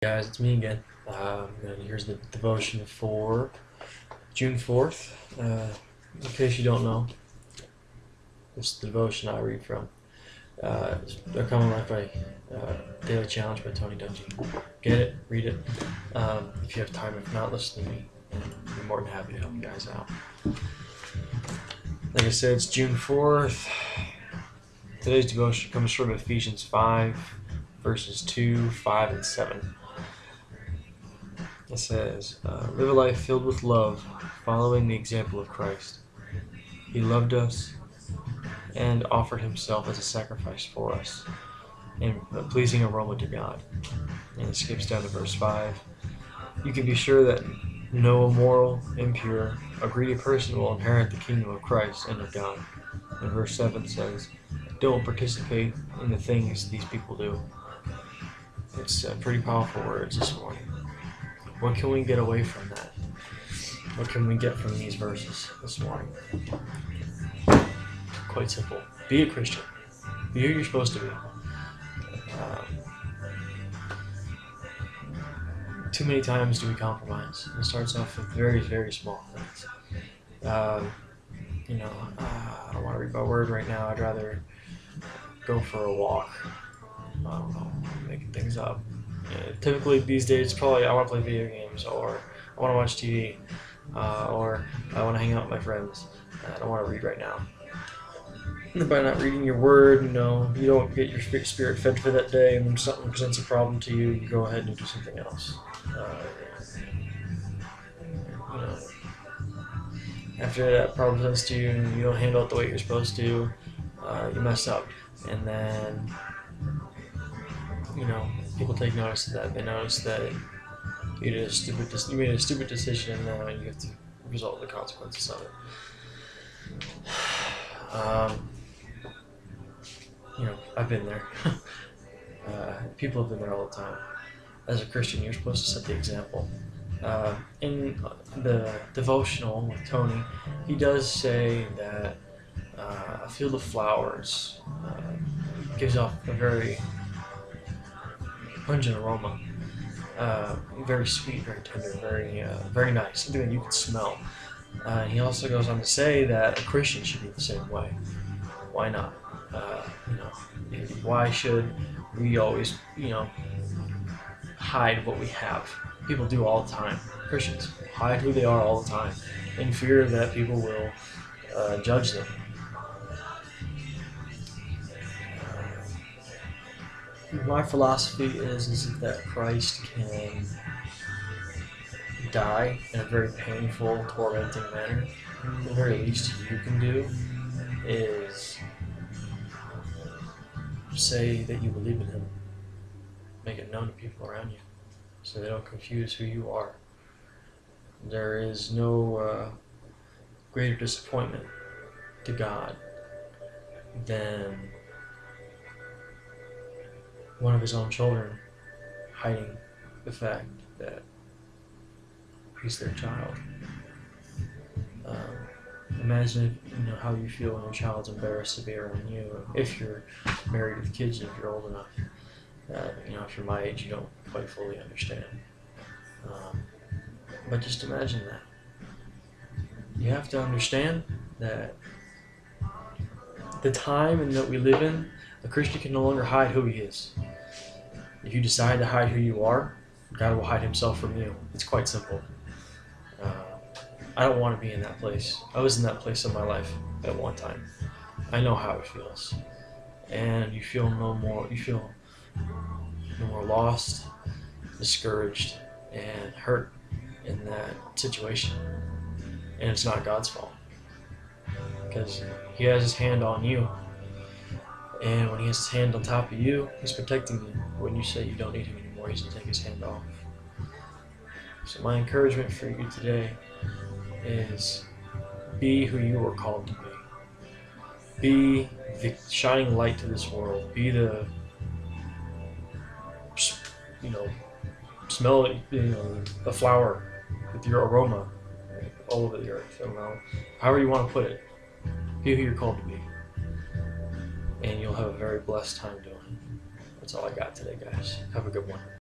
Guys, it's me again. And here's the devotion for June 4th. In case you don't know, this is the devotion I read from. They're coming life by Daily Challenge by Tony Dungy. Get it, read it. If you have time, if not, listen to me. I'd be more than happy to help you guys out. Like I said, it's June 4th. Today's devotion comes from Ephesians 5, verses 2, 5, and 7. It says, live a life filled with love, following the example of Christ. He loved us and offered himself as a sacrifice for us, and a pleasing aroma to God. And it skips down to verse 5. You can be sure that no immoral, impure, or greedy person will inherit the kingdom of Christ and of God. And verse 7 says, don't participate in the things these people do. It's pretty powerful words this morning. What can we get away from that? What can we get from these verses this morning? Quite simple. Be a Christian. Be who you're supposed to be. Too many times do we compromise. It starts off with very, very small things. I don't want to read my word right now. I'd rather go for a walk. I don't know, making things up. Typically these days, probably I want to play video games, or I want to watch TV, or I want to hang out with my friends. I don't want to read right now. And by not reading your word, you don't get your spirit fed for that day, and when something presents a problem to you, you go ahead and do something else. After that problem presents to you and you don't handle it the way you're supposed to, you mess up, and then people take notice of that. They notice that you made a stupid decision, and now you have to resolve the consequences of it. I've been there. People have been there all the time. As a Christian, you're supposed to set the example. In the devotional with Tony, he does say that a field of flowers gives off a very pungent aroma, very sweet, very tender, very nice, something that you can smell. He also goes on to say that a Christian should be the same way. Why not? Why should we always, hide what we have? People do all the time. Christians hide who they are all the time, in fear that people will judge them. My philosophy is that Christ can die in a very painful, tormenting manner. The very least you can do is say that you believe in him. Make it known to people around you so they don't confuse who you are. There is no greater disappointment to God than one of his own children hiding the fact that he's their child. Imagine how you feel when your child's embarrassed to be around you. If you're married with kids, if you're old enough, if you're my age, you don't quite fully understand. But just imagine that. You have to understand that the time and that we live in, a Christian can no longer hide who he is. If you decide to hide who you are, God will hide himself from you. It's quite simple. I don't want to be in that place. I was in that place in my life at one time. I know how it feels. And you feel no more lost, discouraged, and hurt in that situation. And it's not God's fault, because he has his hand on you. And when he has his hand on top of you, he's protecting you. When you say you don't need him anymore, he's going to take his hand off. So my encouragement for you today is be who you were called to be. Be the shining light to this world. Be the, smell the flower with your aroma all over the earth. However you want to put it. Be who you're called to be. And you'll have a very blessed time doing it. That's all I got today, guys. Have a good one.